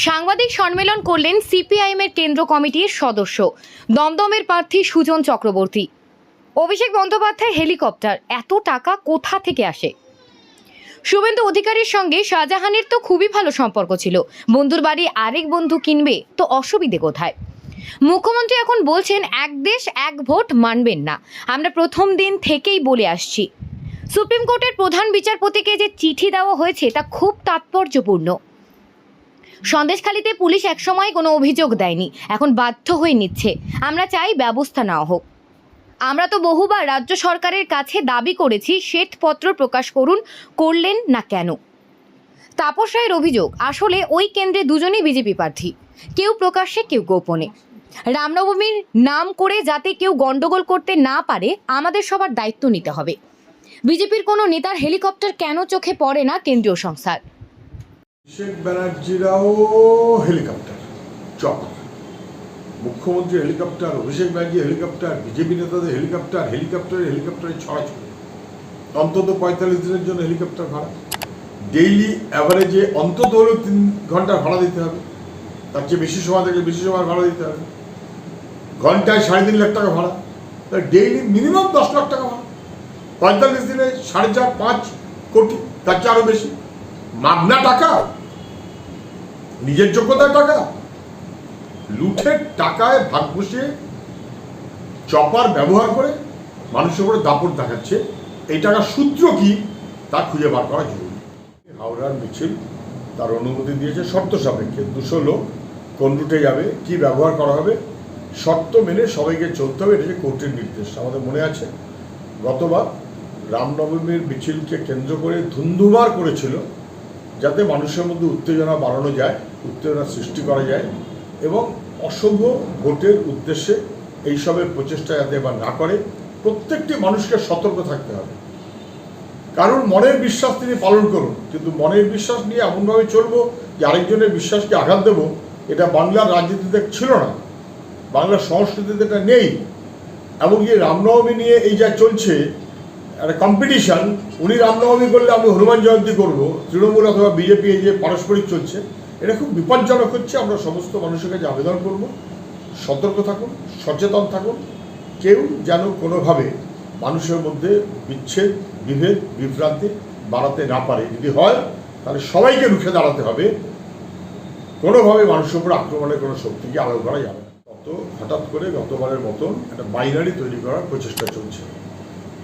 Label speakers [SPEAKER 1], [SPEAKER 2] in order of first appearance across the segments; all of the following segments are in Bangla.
[SPEAKER 1] সাংবাদিক সম্মেলন করলেন সিপিআইএমের কেন্দ্র কমিটির সদস্য দমদমের প্রার্থী সুজন চক্রবর্তী। অভিষেক বন্দ্যোপাধ্যায় হেলিকপ্টার, এত টাকা কোথা থেকে আসে? শুভেন্দু অধিকারীর সঙ্গে শাহজাহানের তো খুবই ভালো সম্পর্ক ছিল, বন্ধুর বাড়ি আরেক বন্ধু কিনবে তো অসুবিধে কোথায়? মুখ্যমন্ত্রী এখন বলছেন এক দেশ এক ভোট মানবেন না। আমরা প্রথম দিন থেকেই বলে আসছি, সুপ্রিম কোর্টের প্রধান বিচারপতিকে যে চিঠি দেওয়া হয়েছে তা খুব তাৎপর্যপূর্ণ। সন্দেশখালীতে পুলিশ একসময় কোনো অভিযোগ দেয়নি, এখন বাধ্য হয়ে নিচ্ছে। আমরা চাই ব্যবস্থা নেওয়া হোক। আমরা তো বহুবার রাজ্য সরকারের কাছে দাবি করেছি, শ্বেতপত্র প্রকাশ করলেন না কেন? তাপস রায়ের অভিযোগ, আসলে ওই কেন্দ্রে দুজনেই বিজেপি প্রার্থী, কেউ প্রকাশ্যে কেউ গোপনে। রামনবমীর নাম করে যাতে কেউ গন্ডগোল করতে না পারে, আমাদের সবার দায়িত্ব নিতে হবে। বিজেপির কোনো নেতার হেলিকপ্টার কেন চোখে পড়ে না কেন্দ্রীয় সংস্থার?
[SPEAKER 2] অভিষেক ব্যানার্জিরাও হেলিকপ্টার চপার, মুখ্যমন্ত্রী helicopter, Abhishek Banerjee helicopter, BJP নেতাদের হেলিকপ্টারে ছড়াছড়ি। অন্তত 45 দিনের জন্য হেলিকপ্টার ভাড়া, ডেইলি অ্যাভারেজে অন্তত হলেও 3 ঘন্টা ভাড়া দিতে হবে, তার চেয়ে বেশি সময় থাকলে বেশি সময় ভাড়া দিতে হবে। ঘন্টায় 3.5 লাখ টাকা ভাড়া, ডেইলি মিনিমাম 10 লাখ টাকা ভাড়া। 45 দিনে 4.5-5 কোটি, তার চেয়ে আরো বেশি। মাগনা টাকা, নিজের যোগ্যতার টাকা, লুঠের টাকায় ভাগ বসিয়ে চপার ব্যবহার করে মানুষের উপরে দাপট দেখাচ্ছে। এই টাকার সূত্র কি তা খুঁজে বার করা জরুরি। হাওড়ার মিছিল তার অনুমতি দিয়েছে শর্ত সাপেক্ষে, 200 লোক কোন রুটে যাবে, কি ব্যবহার করা হবে, শর্ত মেনে সবাইকে চলতে হবে। এটা যে কোর্টের নির্দেশ। আমাদের মনে আছে গতবার রামনবমীর মিছিলকে কেন্দ্র করে ধুন্ধুমার করেছিল, যাতে মানুষের মধ্যে উত্তেজনা বাড়ানো যায়, উত্তেজনা সৃষ্টি করা যায়, এবং অশুভ ভোটের উদ্দেশ্যে এইসবের প্রচেষ্টা যাতে এবার না করে। প্রত্যেকটি মানুষকে সতর্ক থাকতে হবে। কারণ মনের বিশ্বাস তিনি পালন করুন, কিন্তু মনের বিশ্বাস নিয়ে এমনভাবে চলবো যে আরেকজনের বিশ্বাসকে আঘাত দেব, এটা বাংলার রাজনীতিতে ছিল না, বাংলার সংস্কৃতিতে এটা নেই। এমনকি রামনবমী নিয়ে এই যা চলছে একটা কম্পিটিশন, উনি রামনবমী করলে আমি হনুমান জয়ন্তী করবো, তৃণমূল অথবা বিজেপি এই যে পারস্পরিক চলছে, এটা খুব বিপজ্জনক হচ্ছে। আমরা সমস্ত মানুষের কাছে আবেদন করব, সতর্ক থাকুন, সচেতন থাকুন। কেউ যেন কোনোভাবে মানুষের মধ্যে বিচ্ছেদ, বিভেদ, বিভ্রান্তি বাড়াতে না পারে। যদি হয় তাহলে সবাইকে রুখে দাঁড়াতে হবে। কোনোভাবে মানুষের উপর আক্রমণের কোনো শক্তিকে আলাদা করা যাবে না। হঠাৎ করে গতবারের মতন একটা বাইনারি তৈরি করার প্রচেষ্টা চলছে।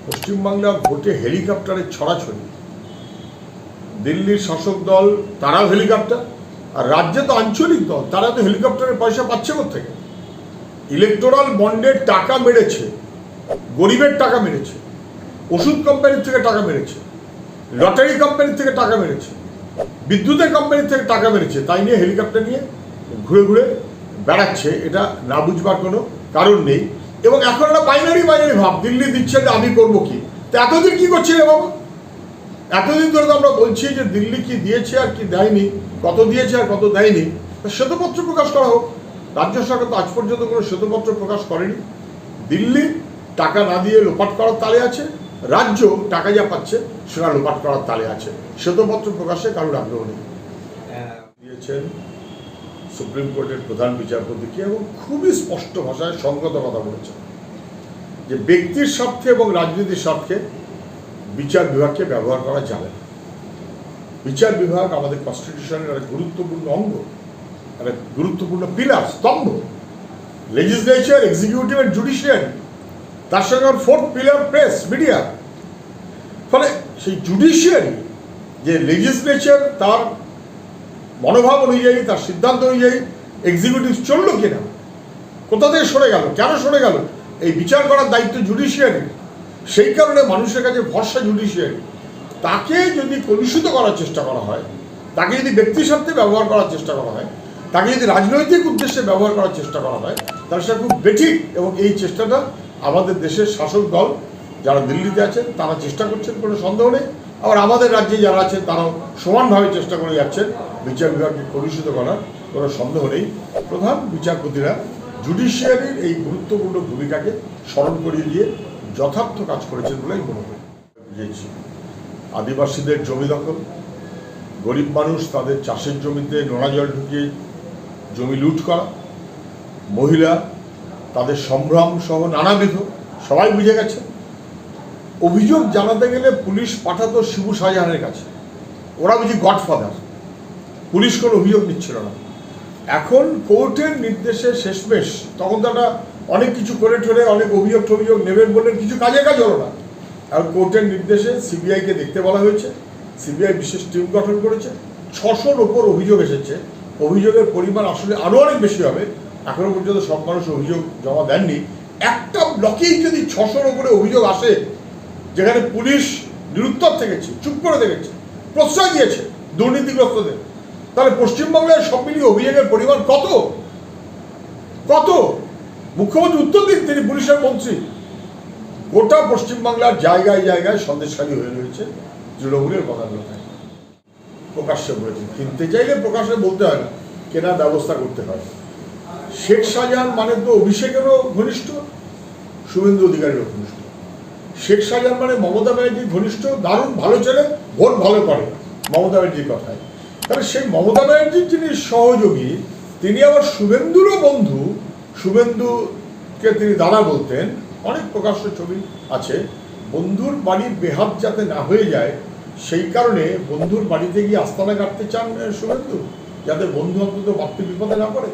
[SPEAKER 2] পশ্চিমবাংলার ভোটে হেলিকপ্টারের ছড়াছড়ি। দিল্লির শাসক দল তারাও হেলিকপ্টার, আর রাজ্যে তো আঞ্চলিক দল, তারা তো হেলিকপ্টারের পয়সা পাচ্ছে কোত্থেকে? ইলেকটোরাল বন্ডের টাকা মেরেছে, গরিবের টাকা মেরেছে, ওষুধ কোম্পানির থেকে টাকা মেরেছে, লটারি কোম্পানির থেকে টাকা মেরেছে, বিদ্যুতের কোম্পানির থেকে টাকা মেরেছে, তাই নিয়ে হেলিকপ্টার নিয়ে ঘুরে ঘুরে বেড়াচ্ছে। এটা না বুঝবার কোনো কারণ নেই। এবং এখন একটা বাইনারি ভাব, দিল্লি দিচ্ছে যে আমি করবো কি। তো এতদিন কি করছিলে বাবা? এতদিন ধরে তো আমরা বলছি যে দিল্লি কি দিয়েছে আর কি দেয়নি, কত দিয়েছে আর কত দেয়নি, শ্বেতপত্র প্রকাশ করা হোক। রাজ্য সরকার তো আজ পর্যন্ত কোনো শ্বেতপত্র প্রকাশ করেনি। দিল্লি টাকা না দিয়ে লোপাট করার তালে আছে, রাজ্য টাকা যা পাচ্ছে সেটা লোপাট করার তালে আছে। শ্বেতপত্র প্রকাশে কারোর আগ্রহ নেই। দিয়েছেন সুপ্রিম কোর্টের প্রধান বিচারপতিকে, এবং খুবই স্পষ্ট ভাষায় সঙ্গত কথা বলেছেন যে ব্যক্তির স্বার্থে এবং রাজনীতির স্বার্থে বিচার বিভাগকে ব্যবহার করা যাবে না। বিচার বিভাগ আমাদের কনস্টিটিউশনের একটা গুরুত্বপূর্ণ অঙ্গ, একটা গুরুত্বপূর্ণ পিলার, স্তম্ভ। লেজিসলেচার, এক্সিকিউটিভ এন্ড জুডিশিয়ারি, তার সঙ্গে 4th পিলার প্রেস, মিডিয়া। ফলে সেই জুডিশিয়ারি যে লেজিসলেচার তার মনোভাব অনুযায়ী, তার সিদ্ধান্ত অনুযায়ী এক্সিকিউটিভ চললো কিনা, কোথা থেকে সরে গেল, কেন সরে গেল, এই বিচার করার দায়িত্ব জুডিশিয়ারি। সেই কারণে মানুষের কাছে ভরসা জুডিশিয়ারি। তাকে যদি কলুষিত করার চেষ্টা করা হয়, তাকে যদি ব্যক্তি স্বার্থে ব্যবহার করার চেষ্টা করা হয়, তাকে যদি রাজনৈতিক উদ্দেশ্যে ব্যবহার করার চেষ্টা করা হয়, তাহলে সেটা খুব বেঠিক। এবং এই চেষ্টাটা আমাদের দেশের শাসক দল যারা দিল্লিতে আছেন তারা চেষ্টা করছেন, কোনো সন্দেহ নেই। আবার আমাদের রাজ্যে যারা আছেন তারাও সমানভাবে চেষ্টা করে যাচ্ছেন বিচার বিভাগকে কলুষিত করার, কোনো সন্দেহ নেই। প্রধান বিচারপতিরা জুডিশিয়ারির এই গুরুত্বপূর্ণ ভূমিকাকে স্মরণ করিয়ে দিয়ে যথার্থ কাজ করেছেন বলেই মনে হয়। বুঝেছি আদিবাসীদের জমি দখল, গরিব মানুষ তাদের চাষের জমিতে নোনা জল ঢুকিয়ে জমি লুট করা, মহিলা তাদের সম্ভ্রম সহ নানাবিধ, সবাই বুঝে গেছে। অভিযোগ জানাতে গেলে পুলিশ পাঠাতো শিবু শাহজাহানের কাছে, ওরা বুঝি গডফাদার, পুলিশ কোনো অভিযোগ নিচ্ছিল না। এখন কোর্টের নির্দেশে শেষমেশ, তখন তারা অনেক কিছু করে ঠরে অনেক অভিযোগ নেবেন বললেন, কিছু কাজ হলো না। আর কোর্টের নির্দেশে সিবিআইকে দেখতে বলা হয়েছে, সিবিআই বিশেষ টিম গঠন করেছে, 600-র ওপর অভিযোগ এসেছে। অভিযোগের পরিমাণ আসলে আরও অনেক বেশি হবে, এখনো পর্যন্ত সব মানুষ অভিযোগ জমা দেননি। একটা ব্লকেই যদি 600-র ওপরে অভিযোগ আসে, যেখানে পুলিশ নিরুত্তর থেকেছে, চুপ করে থেকেছে, প্রশ্রয় দিয়েছে দুর্নীতিগ্রস্তদের, তাহলে পশ্চিমবাংলায় সব মিলিয়ে অভিযোগের পরিমাণ কত কত? মুখ্যমন্ত্রী উত্তর দিন, তিনি পুলিশের মন্ত্রী। গোটা পশ্চিমবাংলার জায়গায় জায়গায় সন্দেশখালী হয়ে রয়েছে তৃণমূলের কথাগুলোতে। প্রকাশ্যে বলেছেন, কিনতে চাইলে প্রকাশ্যে বলতে হয় না, কেনার ব্যবস্থা করতে হয়। শেখ শাহজাহান মানে তো অভিষেকেরও ঘনিষ্ঠ, শুভেন্দু অধিকারীরও ঘনিষ্ঠ। শেখ শাহজাহান মানে মমতা ব্যানার্জির ঘনিষ্ঠ, দারুণ ভালো ছেলে, ভোট ভালো করে মমতা ব্যানার্জির কথায়। তাহলে সেই মমতা ব্যানার্জির যিনি সহযোগী, তিনি আবার শুভেন্দুরও বন্ধু, শুভেন্দুকে তিনি দাদা বলতেন। অনেক প্রকাশ্য ছবি আছে। বন্ধুর বাড়ি বেহাত যাতে না হয়ে যায়, সেই কারণে বন্ধুর বাড়িতে গিয়ে আস্তানা কাটতে চান শুভেন্দু, যাতে বন্ধু অন্তত বাড়তি বিপদে না পড়ে।